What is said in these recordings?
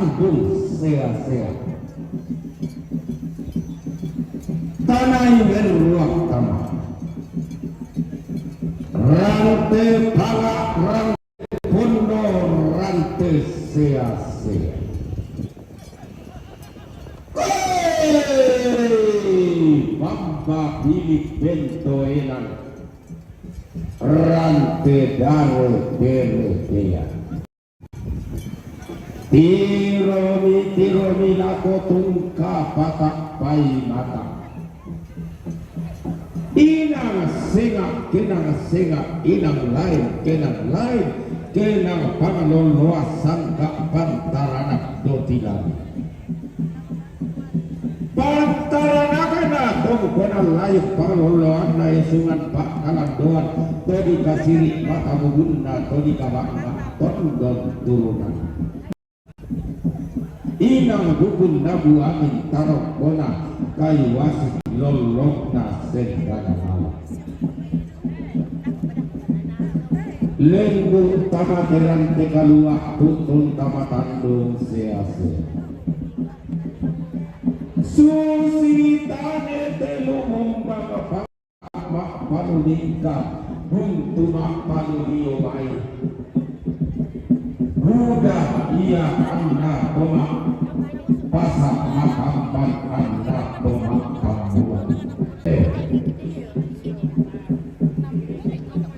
tanggung sia-sia. Tanah yang ruang tanah. Rantai palak, rantai pondo, rantai sia-sia. Bamba bilik bento elang rantai daro dere dia. Tiromi lako tungka patak pai mata. Inang senga inang lain kenang pangaloloa sangka pantarana dotilan. Pantarana tongkonan layak pangaloloan na isungan pak kalandoan todi kasiri mata mugunda todi kabakna tondon turunan. Inang bukun nabu amin tarok bona kayu wasit lolokna sendana malam. Lembur tama teran tekalua tutun tama tandung sia-sia. Susi tane telu mumbang mak panulingka buntu mak panulio baik. Mudah ia anda tomak pasak makampan anda tomak kambuan.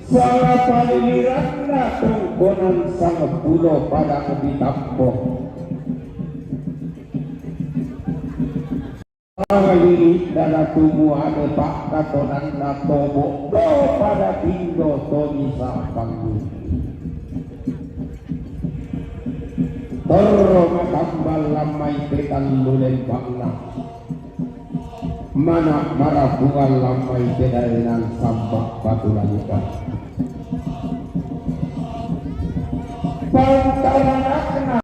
Salah paliliran na tungkonan sang pulo pada kebitampo. Palili dana tumu ada pak katonan na tobo do pada tindo toni sapanggu. Toro matambal lamai tekan lulen bangna. Mana marah bunga lamai tedaenan sambak batu layukan. Pantaran akna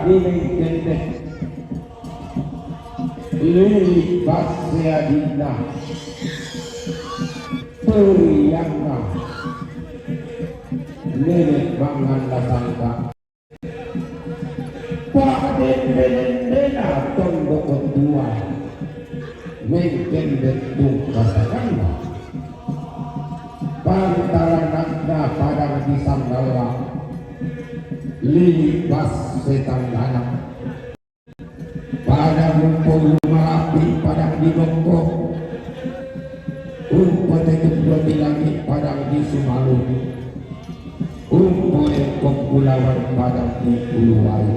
dini gendek lili basya dina periangna lili bangan lasangka pak dendena tondo kedua mungkin betul kasakanlah pantaran akna padang pisang gawa lili bas setang anak pada mumpul malapi padang di bongkok umpet kedua di langit padang di Sumalu umpet kepulauan padang di Uluwai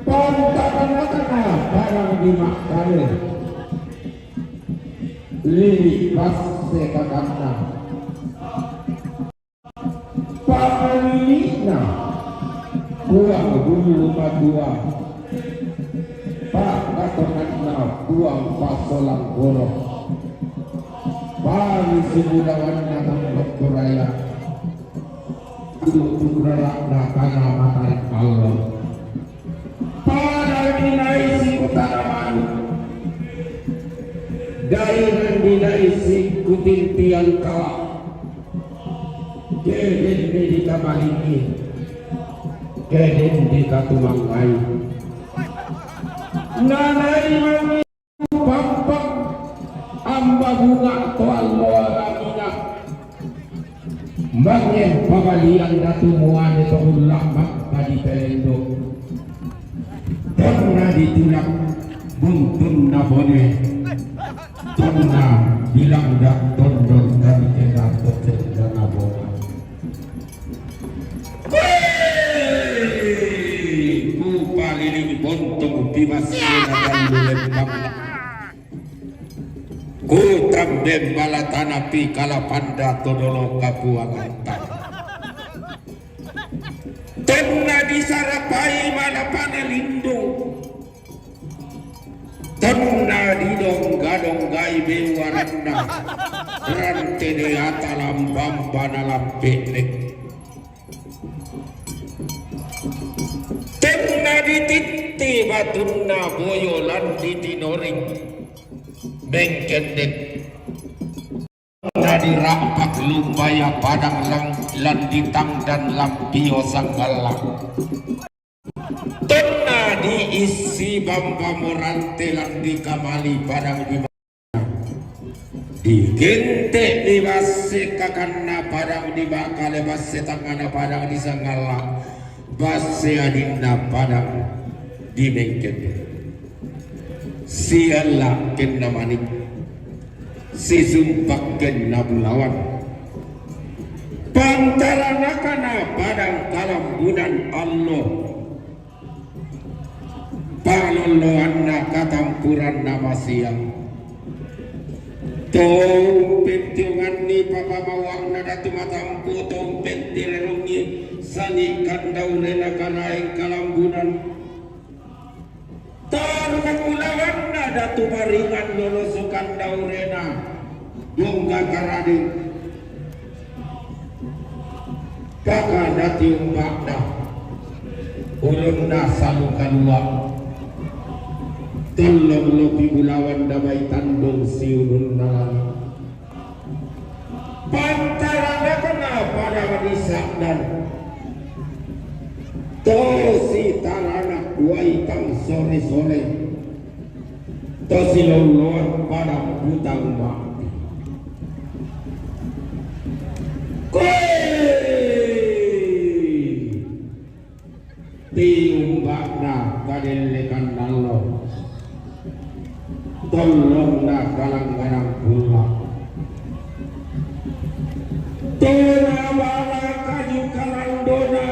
pantaran padang di Makkale lili bas sekakakna Pamalina buang bulu rumah dua pak katonanna buang pasolang gorok pari sibudawanna nambok beraya duduk gerakna kana matarik Allah pada dinai si utaraman dairan dinai si kutintian kawak keden di kamaliki keden di katumangkai nanai mami pampak amba bunga toal moaramina mbangnya pabalian datu muan itu ulama tadi pelendo pernah ditulak buntun nabone tonna bilang dak tondon dari kita toket dan nabona liling bontong bimas dan lembang ku trambem balatanapi kalapanda todolo kapuangan tenna disarapai mana panelindung tenna didongga-donggai bewaranda rante de atalam bambana lampelek tenna dititi batunna boyolan ditinoring bengkendek na dirapak lumbaya padang landitang dan lampio sanggala tena diisi bamba morante landi kamali padang di digente di base kakana padang di bakale base tangana padang di sanggala base adinna padang di mengkene siala kena manik si sumpak kena bulawan pantarana kana padang kalambunan Allah paloloanna katampuran nama siang tompet tiungan ni papa mawang na datu matampu tompet tirerungi sani kandaurena kanaing kalambunan tarungan ulawan na datu maringan lolosukan daurena dongga karading kaka dati umbakna ulun na salukan uang tolong lopi bulawan damai tandung siulun nalang pantarana kena pada wadisak dan tosi tarana waitang sore-sore tosi loloan pada butang mak tiumbakna kadelekan nalo tolonglah galang-galang pula tenawala kaju kalandona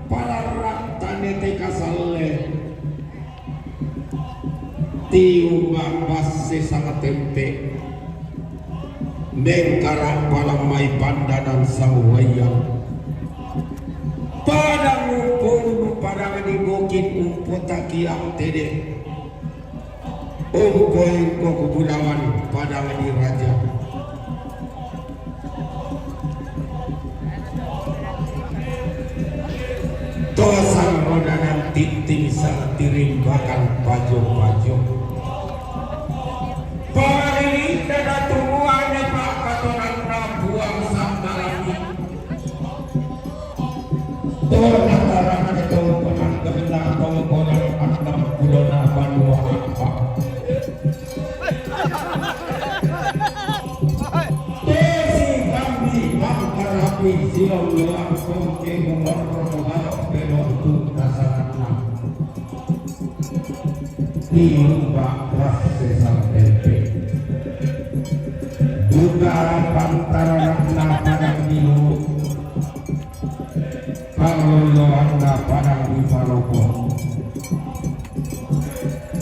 para raktane teka salle tiumbak base sangat tempe mengkarak palamai pandanan sawayang padang umpun padang di bukit umpun takiak tede Ongkoy ko kubulawan padang di raja tosan rodanan tinting sangat tirimbakan pajo-pajo pari dada tumuane pak katoran na buang sambalami toran tarangan tolponan kebenar tolponan atam bulona banua apa silong luang kongke ngomong harap belok tu tasarana tiumbak rase sampepe budara pantaran na padang dilu pangloloan na padang di Paropo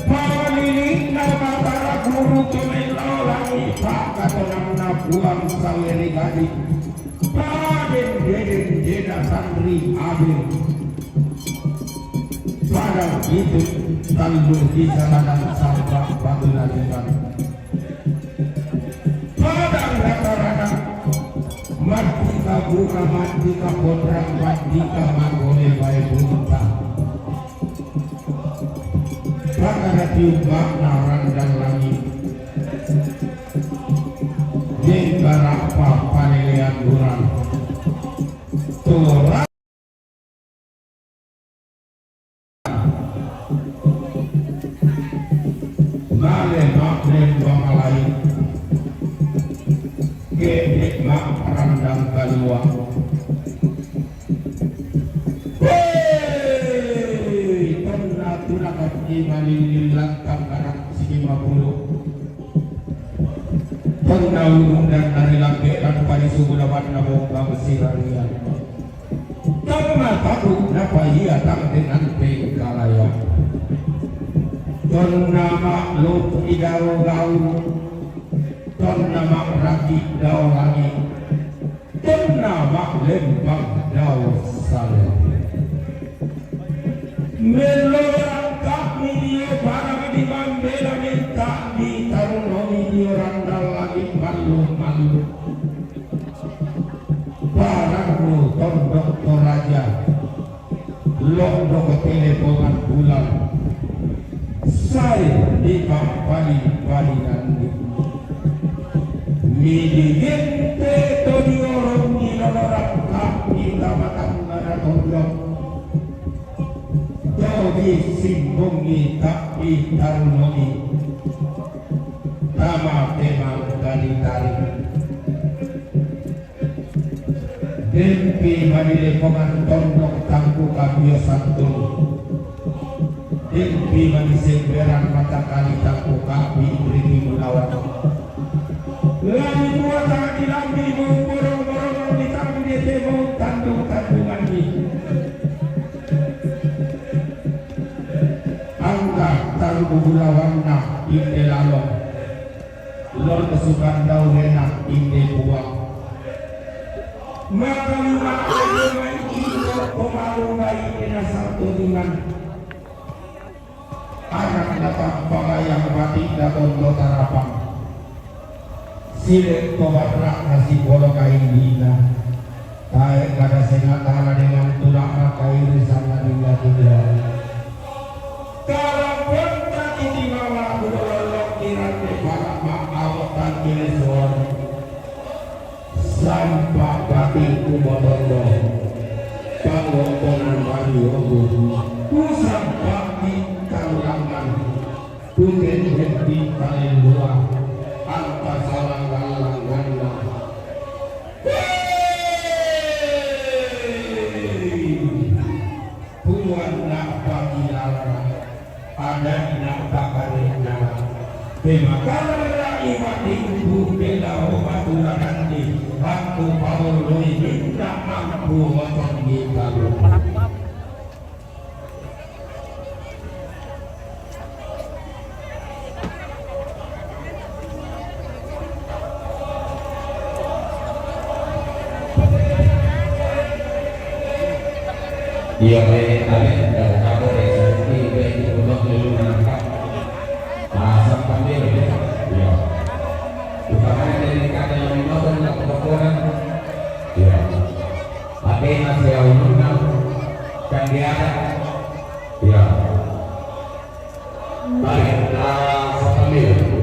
palilik na matara guru tumelo langi pak katonang na buang saweri gadi Paden deden jeda santri abir pada itu tandur di jalanan sampah batu lajukan padang rata-rata madika buka madika podrang madika magole bae bunta pada tiumbak narandang langit Jengkarapa panelian durang turang Male maklen bangalai Gedek mak randang kalua Hei Tona tunakat imalilil lantang karak sikima puluh Pendaung dan dari laki dan pada subulawan nabongkang sirarian Tama tahu napa ia tak dengan pengkalaya Ton nama lut idau-gau Ton nama rakit dau langit Ton nama lembang dau saleh Melorang kami dia barang di Mambela minta di tarunoni di randal lagi malu-malu barangmu tondok toraja londok teleponan bulan saya di kampani nanti Midigente todiorong inolorak kapita matangana todong Dodi simbungi tapi tarungi Tama temang ganitarik Dempi manile pemantondok tangku kabio satu Dempi maniseng berang mata kali tangku kapi beri mulawan Lagi tua sangat dilambi borong-borong ditangku dia tebong tandung-tandungan ini Angga tangku mulawanna inde lalong Lor kesukaan daunena inde buang Maka lima dengan itu pemalungai ina satu dengan anak datang pengayang mati datang lotarapang Silet kobatrak nasi bolo kain dina Taek kada sengatana dengan tulak makai risana dina tidak Kalau bentak ini mawa budolok kirate balak ma'awatan kilisuan Sampah batin kumotondo Panggokonan wali ogo Pusang batin kalulangan Tuken henti kalian dua Angka salang galang ganda Puluhan nak bagi lara Ada nak bakarina Bemakalah imat ibu bela obat ulangan Aku pawul lui tidak mampu motor kita Iya baik dan kamu rezeki baik untuk dulu menangkap masa kami ya bukan dari kata yang mau dan kebetulan ya tapi masih awalnya kan dia ada ya baik sekali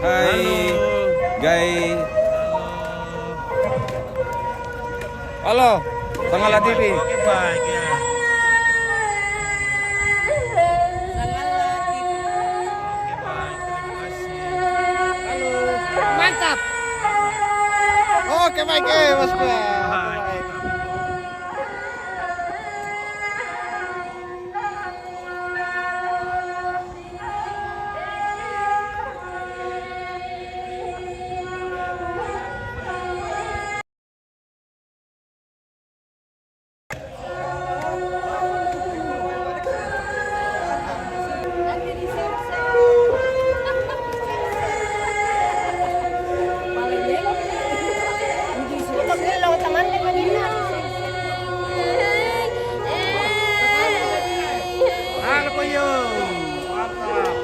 Hai guys. Halo, Sangala TV. Oke, baik ya. Mantap. Oke, baik ya, Mas Bro. Halo po yun. Mantap.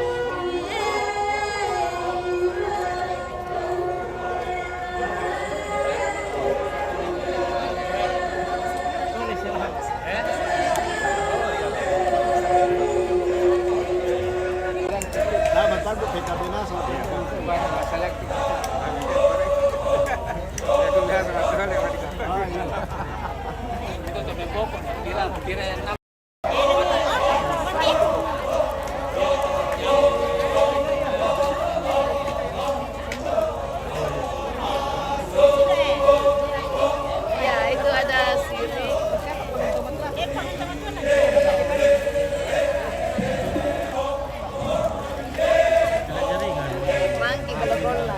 Ya, itu ada siri. Mangki kalau bola.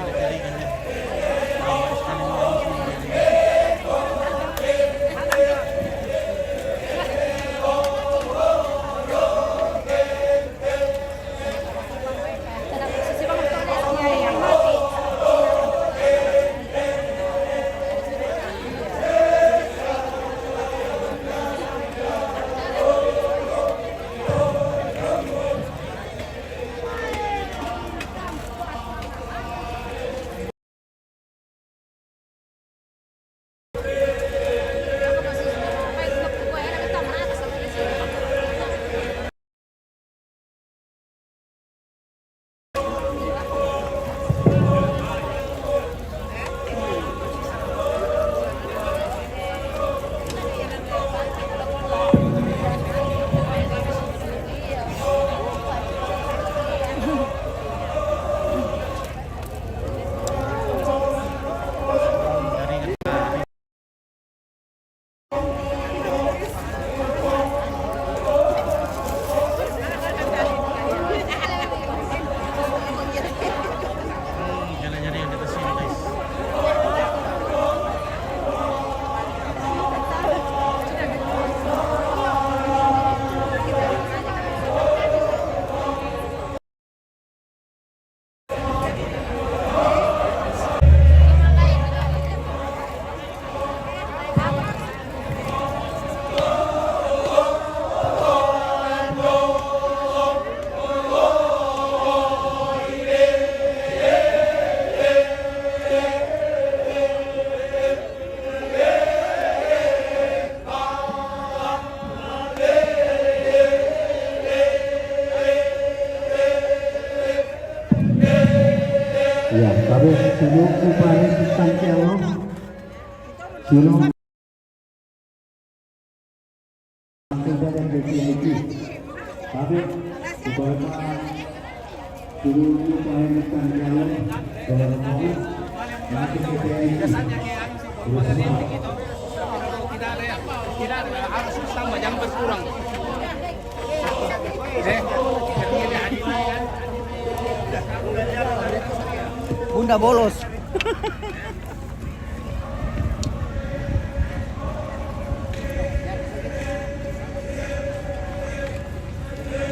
Ya, kami sino upaya distansya lo, sino tidak ada definisi. Kami upaya sino upaya distansya lo, dalam kami nanti Tidak harus sama, jangan berkurang. Bunda bolos.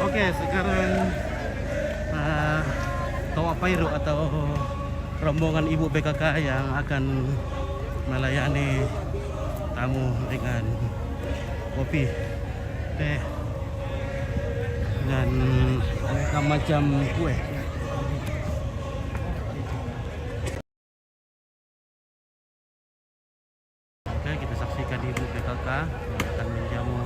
Oke, sekarang Toa Pairu atau rombongan ibu PKK yang akan melayani tamu dengan kopi, teh, dan aneka macam kue. Oke, kita saksikan ibu PKK yang akan menjamu.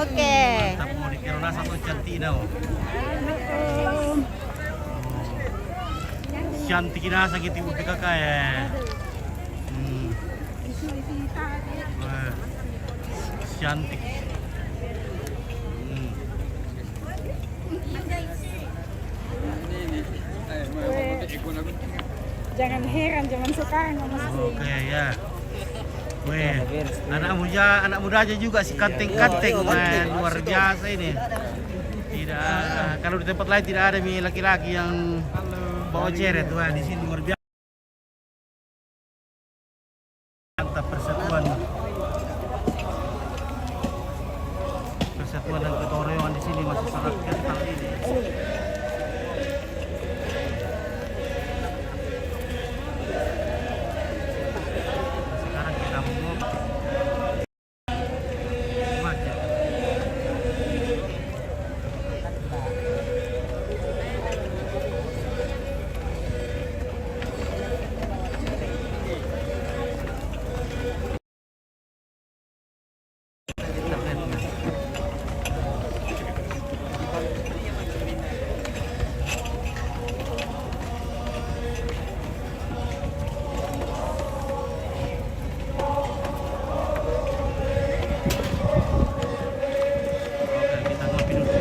Oke. Mantap, mau dikira nasa atau cantik now. Cantik na sa gitu PKK ya. Wah, cantik. Jangan heran zaman sekarang Mas. Oke ya. Weh, anak muda aja juga si kanteng-kanteng, man. Luar biasa ini. Tidak, kalau di tempat lain tidak ada laki-laki yang bawa ceret, wah di sini luar biasa. Mantap persatuan dan ketorewan di sini masih sangat kental ini. Sekarang kita mau macet. Oke, kita ngopi dulu.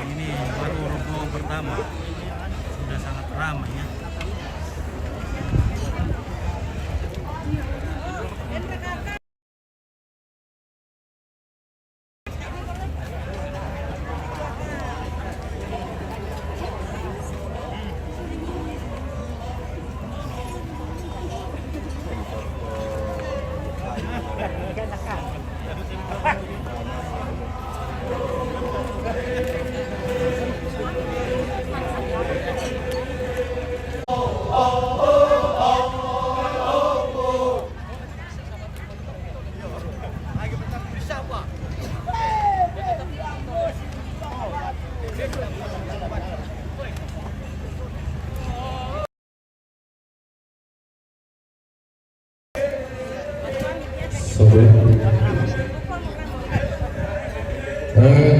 Ini baru rombongan pertama, sudah sangat ramai ya.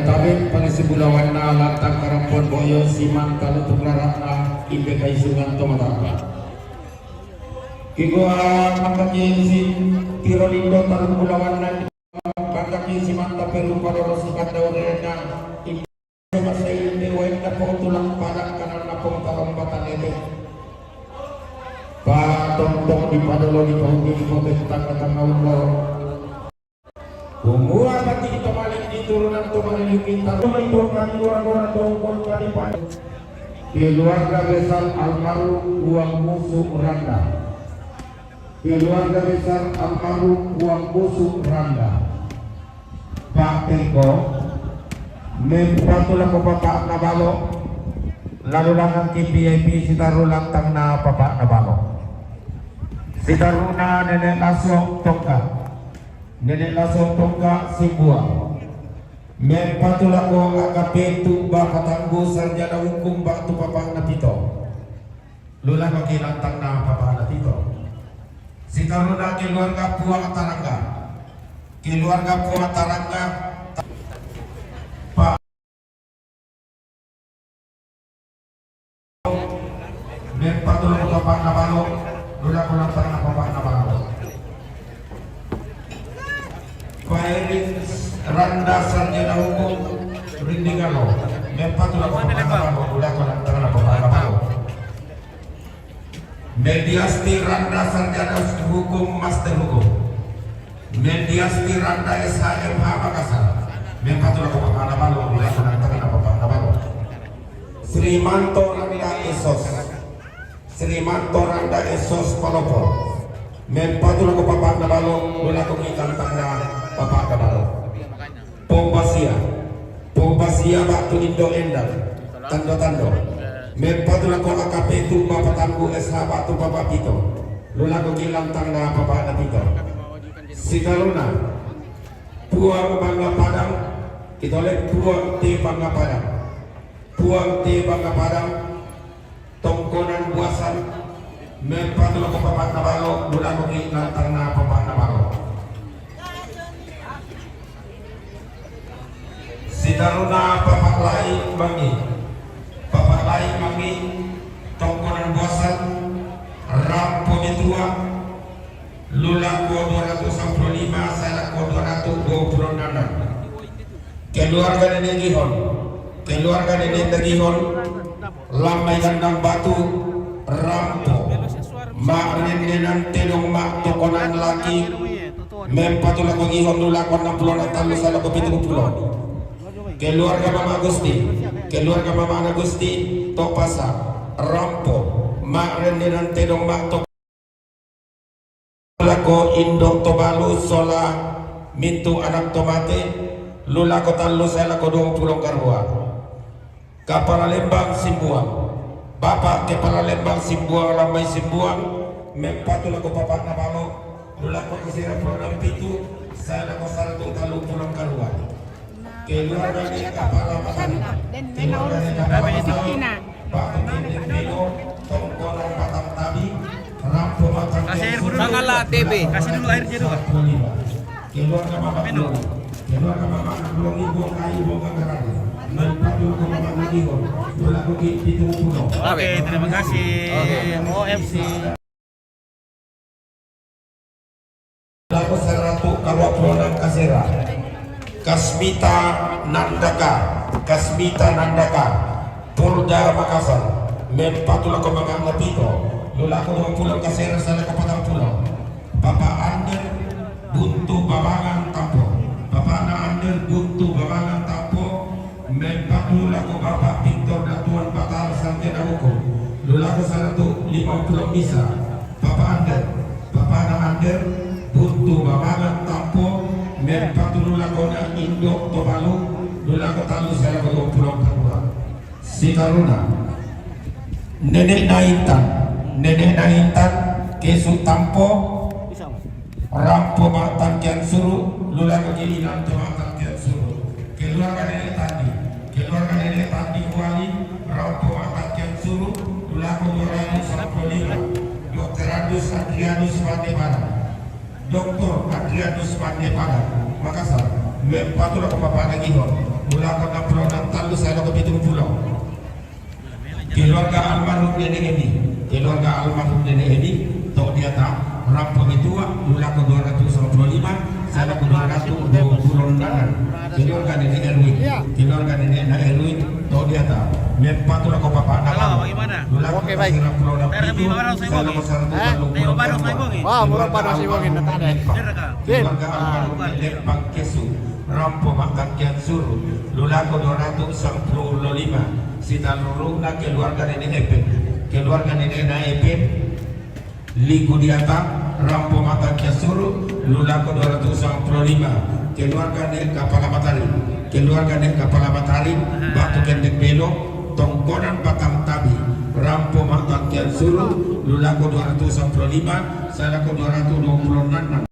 Tabik pangisibulawan na latang karampon boyo siman kalau tuklaran na inde kaisungan tomata. Kigua makakisin tirolindo tarung bulawan na bakaki siman taperu padoro sikat daurena inde masay inde wain na po tulang padak kanan na pong karambatan ito. Patong-tong di padolo di pauti di kontestang katangawin loro. Umua pati ito maling diturunan ito maling kita. Tumaiturkan luar-luar tongkol kalipan. Keluarga besar almarhum Buang Musuh Randa. Keluarga besar almarhum Buang Musuh Randa. Pak Teko mempatulah ke Bapak Nabalo. Lalu langan ke VIP sitaru lantang na Bapak Nabalo. Sitaruna nenek laso tongka. Nenek langsung tongkak sebuah mempatulah ko akapetu baka tanggo sarjana hukum baktu papang napito lula makilantang na papang napito si karuna keluarga puang tarangga pak mempatulah ko papang nabalo lula ko lantang na papang nabalo Pairing Randa sarjana hukum Rindingalo mempatulah ko papang nabalo lula ko lantang na papang nabalo Mediasti Randa Sarjana Hukum Master Hukum, Mediasti Randa SHMH Makassar, Mempatulah Bapak Nabalo, melakukan tangan Bapak Nabalo. Srimanto Randa Esos, Srimanto Randa Esos Palopo, Mempatulah Bapak Nabalo, melakukan tangan Bapak Nabalo. Pombasia Batu Indo Endang, Tando-tando. Mempatulah ko AKP tu Bapak Tanggu SH Batu Bapak Pito, lulago kilang tangna Bapak Napito. Sikaluna, Puang Bangga Padang, kita lihat Puang T Bangga Padang, Puang T Bangga Padang, Tongkonan Buasan. Mempatulah ko Bapak Nabalo, lulago kilang tangna Bapak Nabalo. Sikaluna Bapak Lai Bangi, Bapak lain kami Tongkonan Bosan Rampo Mitua Lulako 295 saya ko 226 keluarga Nenek Gihon, keluarga Nenek Gihon Lamai Gandang Batu Rampo Mak Nenenan Telong Mak Tokonan Laki Mempatulah ko Gihon Lulako 60 talu saya ko 70 keluarga Mama Gusti, keluarga Mama Agusti, Topasa, Rampo, Mak Rendenan Tedong Mak Tok, Lulako Indo Tobalu Sola, Mintu Anak Tomate, Lulako Talu Selako 20 Karua, Kapala Lembang Simbuang, Bapak Kepala Lembang Simbuang, Lamai Simbuang, Mempatulako Bapak Nabalo, Lulako Isira Program Pitu, Selako Saratu Talu Pulang Karua. Keluarga ni Kapala Matani, keluarga ni Kapala Matani, Pak Menteri Pino, Tongkonan Batang Tabi, Rampo Matang Sangalah TV. Kasih dulu air jeruk. keluarga Mama Pino, keluarga Mama Belum Ibu Kayu Boga Garani, Mempatu ke Mama Nagiho, Tulaku Pitu Puno. Oke, terima kasih. OFC. Laku Seratu Karwa Pulang Kasera. Kasmita Nandaka, Polda Makassar, Mempatulah ko Mga Napito, Lulako 20 Kasera sana ko Patang Pulau, Bapak Ander Buntu Babangan Tampo, Bapak Ander Buntu Babangan Tampo, Mempatulah ko Bapak Victor Datuan Batal Santena Hukum, Lulako sana tu 50 Misa, Bapak Ander Buntu Babangan Tampo, Mempatulula kona Indo Tobalu, Lulako Talu saya ko Pulau Karua. Sikaruna, Nenek Naintan, Kesu Tampo, Rampo Matan Kian Suru, Lulako Gilinan Matan Kian Suru. Keluarga Nenek Tandi Kuali, Rampo Matan Kian Suru, Lulako 295, Dr. Adus Adrianus Pandepana. Dr. Adrianus Pandepana, Makassar, Mempatulah ko Bapak Nagihon, Mulakan 66 talu saya ko 70. Keluarga almarhum Nenek Edi, Tok Diata, Rampo Mitua, Mulakan 295, saya ko 226. Keluarga Nenek Erwin, Tok Diata, Mempatulah ko Bapak Nagihon. Oke, baik. Wah, murah pada si Wongin ada. Keluarga almarhum Nenek Pangkesu, Rampo Makan Kian Suru, Lulako 295, Sita Lurungna keluarga Nenek Epen, keluarga Nenek Naepen, Ligu Diata, Rampo Makan Kian Suru, Lulako 295, keluarga Nenek Kapala Matari, Batu Kendek Belo, Tongkonan Batang Tabi, Rampo Makan Kian Suru, Lulako 295, Salako 226.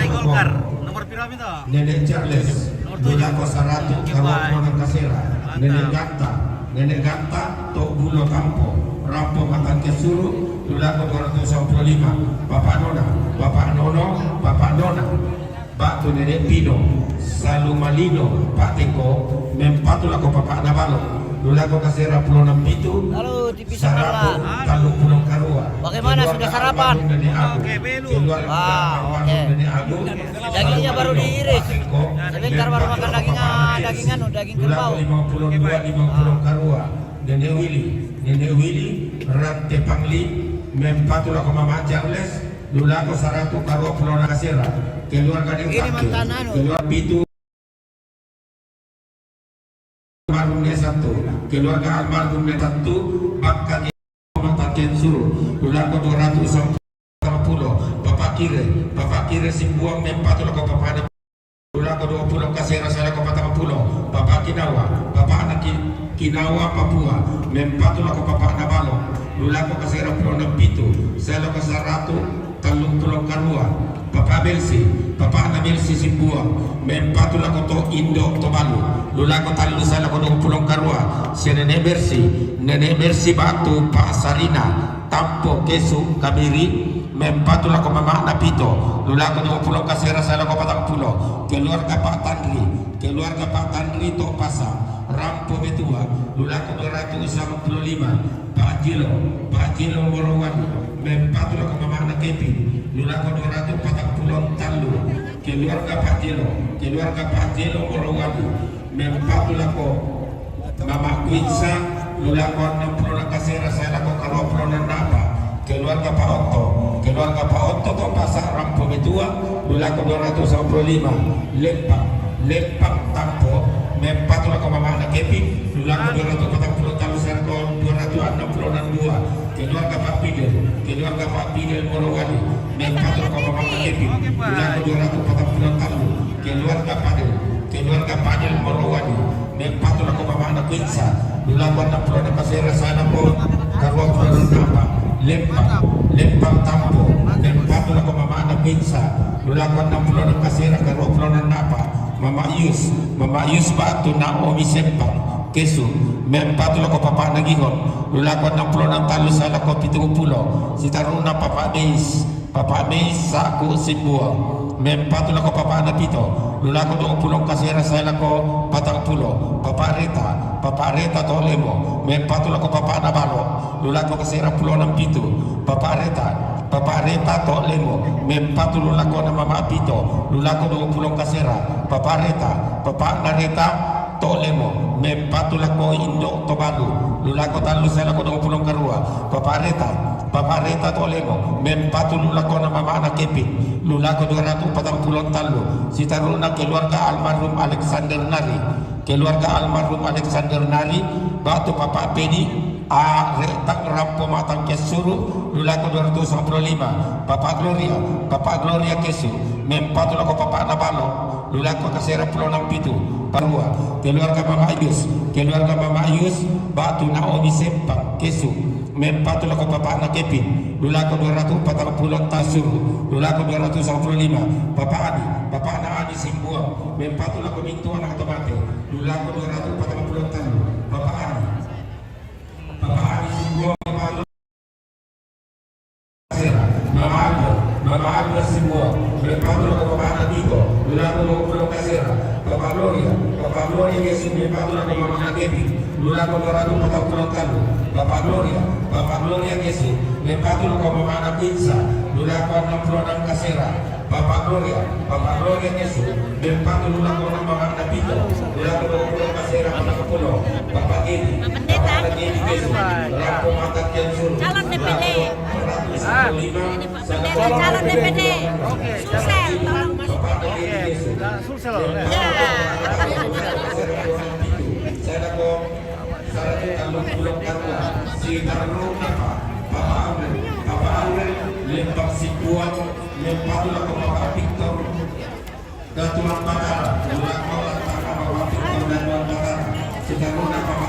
Golkar, nomor berapa itu? Nenek Charles, Lulako 100, Karwa Kasera, Nenek Ganta, Tok Bulo Kampo, Rampo Makan Kian Suru, Lulako 295, Bapak Nono, Batu Nenek Pino, Salumalino, Pak Teko, Mempatulah ko Bapak Nabalo, Lulako Kasera Pulau 67, Lalu dipisahkanlah. Talu Pulau Karua. Bagaimana, sudah sarapan? Oke, belum. Dagingnya baru diiris. Sebentar baru makan daging kerbau. 52 Karua, Nenek Willy, Nenek Willy, Rante Pangli, Mempatula ko Mama Charles, Lula ko Saratu Karo Pulau Nakasira, keluarga ng Kaki, keluarga Pitu, almarhum satu, keluarga almarhum satu, bakal Mataken Suru, Lula ko 240, Bapak Kire Simbuang Mempatula ko Papada, Lula ko 20 Kasera saya ko 40, Bapak Kinawa, Bapak anak Kinawa Papua, Mempatula ko Papa Nabalo, Lula ko Kasera Pulau Napitu, saya ko Saratu, Talung Pulau Karua, Papa Belsi, Papa Ana Belsi Simbuang, Mempatula ko to Indo Tobalu, Lula ko Talu saya ko Pulau Karua, si Nenek Mersi Batu Pasarina, Tampo Kesu Kabiri, Mempatula ko Mama Napito, Lula ko 20 Kasera saya ko 40, keluarga Pak Tandri to Pasang, Rampo Betua, Lula ko 255, Pak Jilo Morowani, Mempatula ko Mama Nakepi, Lula ko 240 Talu, keluarga Pak Jilo Morowani, Mempatula ko Mama Kuinsa, Lula ko 60 Kasera saya ko 20 Napa, keluarga Pak Otto to Pasang Rampo Betua, Lula ko 255, Lempang Tampo, Mempatula ko Mama Nakepi, Lula ko 240 Talu saya ko 262, keluarga Pak Pidel Morowali, Mempatula ko Mama Nakepi, Lula ko 240 Talu, keluarga Padel Morowali, Mempatula ko Mama Nakuinsa, Lula ko 60 Kasera sana po Karwa Pulau Napa, Lempang Tampo, Mempatula ko Mama Nakuinsa, Lula ko 60 Kasera Karwa Pulau Napa, Mama Yus Batu Naomi Sempang, Kesu, Mempatula ko Papa Nagihon, Lula ko 60 Talu sana ko 70, Sitaruna Papa Deis Saku Simbuang, Mempatula ko Papa Napito, Lula ko 20 Kasera saya ko 40, Papa Reta Tolemo, Mempatula ko Papa Nabalo, Lula ko Kasera Pulau Nampitu, Papa Reta Tolemo, Mempatula ko na Mama Pito, Lula ko 20 Kasera, Papa Nareta Tolemo, Mempatula ko Indo Tobalu, Lula ko Talu saya ko 20 Karua, Papa Reta Tolemo, Mempatula ko na Mama Nakepi, Lula ko 240 Talu, Sitaruna keluarga almarhum Alexander Nari, Batu Papa Pedi, Retang Rampo Matang Kesuru, Lula ko 295, Papa Gloria Kesu, Mempatula ko Papa Nabalo, Lula ko Kasera Pulau Nampitu, Parua, keluarga Mama Ayus, Batu Naomi Sempang Kesu, Mempatula ko Papa Nakepi, Lula ko 240 Tasuru, Lula ko 295, Papa Ana Ani Simbuang, Mempatula ko Mintuan Atomate, Lula ko 240 Talu, Papa Ani Simbuang, Mama Agnes Simbuang, Mempatula ko Papa Ana Dito, Lula ko 20 Kasera, Papa Gloria Yesus, Mempatula ko Mama Nakepi, Lula ko 240 Talu, Papa Gloria Yesus, Mempatula ko Mama Napinsa, Lula ko 66 Kasera, Papa Gloria Yesus, Mempatula ko Mama Napito, Lula ko 20 Kasera, Papa Gedi Yesus, Rampo Matang Kensuru, Calon DPD. Calon DPD. Susel, tolong Mas. Sulsel. Saya ko sarang kalung pulang karua, si Taruna Papa Aurel, Lembang Simbuang, Mempatula ko Papa Victor, Gatulang Batara, Lula ko Papa Victor dan Tuan Batara, si Taruna Papa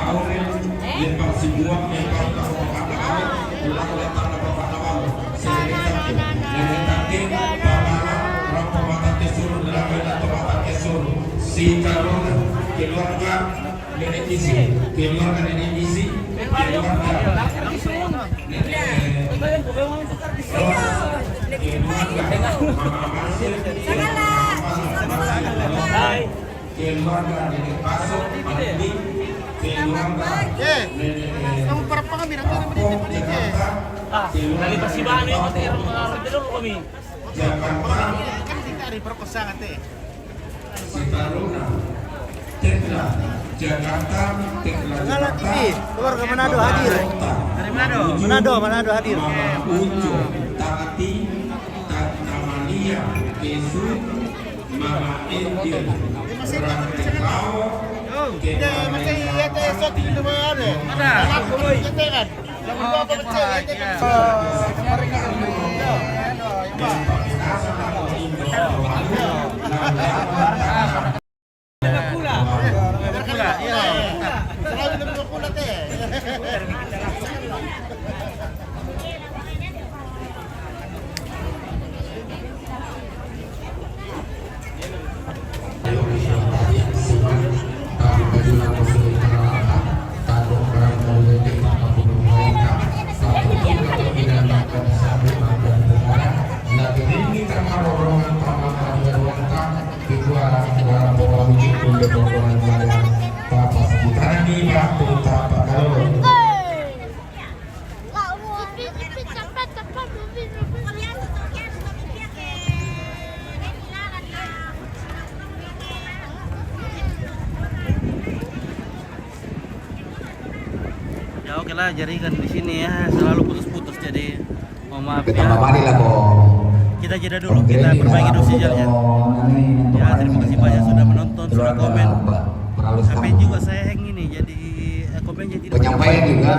Aurel, Lembang Simbuang, Mempatula ko Papa Nabalo, Lula ko Papa Nabalo, si Lenetake, Papa Rampo Matang Kesuru, Lula ko Papa Kesuru, si Taruna, keluarga Nenek Isi, keluarga Nenek Paso, Kamu para pengambil Dari persibahan yang kami. kan tidak ada perkosaan teh. si Taruna, Tekla Jakarta, Tekla Jakarta. Keluarga Manado hadir. Dari Manado. Manado hadir. Mama Ujo, Tati, Tata Malia, Kesut, Mama Endir, Rantekau, Ya oke lah, jaringan di sini ya selalu putus-putus, jadi mohon maaf ya. Kita jeda dulu, kita perbaiki dulu sinyalnya. Ya terima kasih banyak sudah menonton, sudah komen. Sampai juga saya hang ini, jadi komennya tidak penyampaian juga.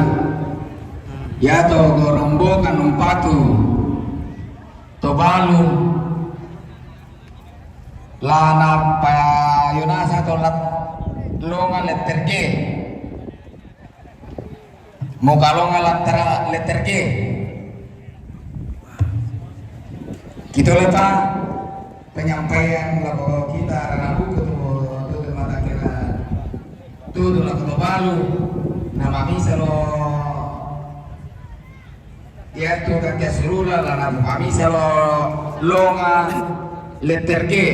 Ya to rombongan umpatu to balu lana pa yunasa to lat longa letterge mokalonga lattera letterge gitu lepa penyampaian lagu kita rabu ketemu tuh mata kira tuh lagu balu nama misalo ya tu kakek surula la kami selo longa letterge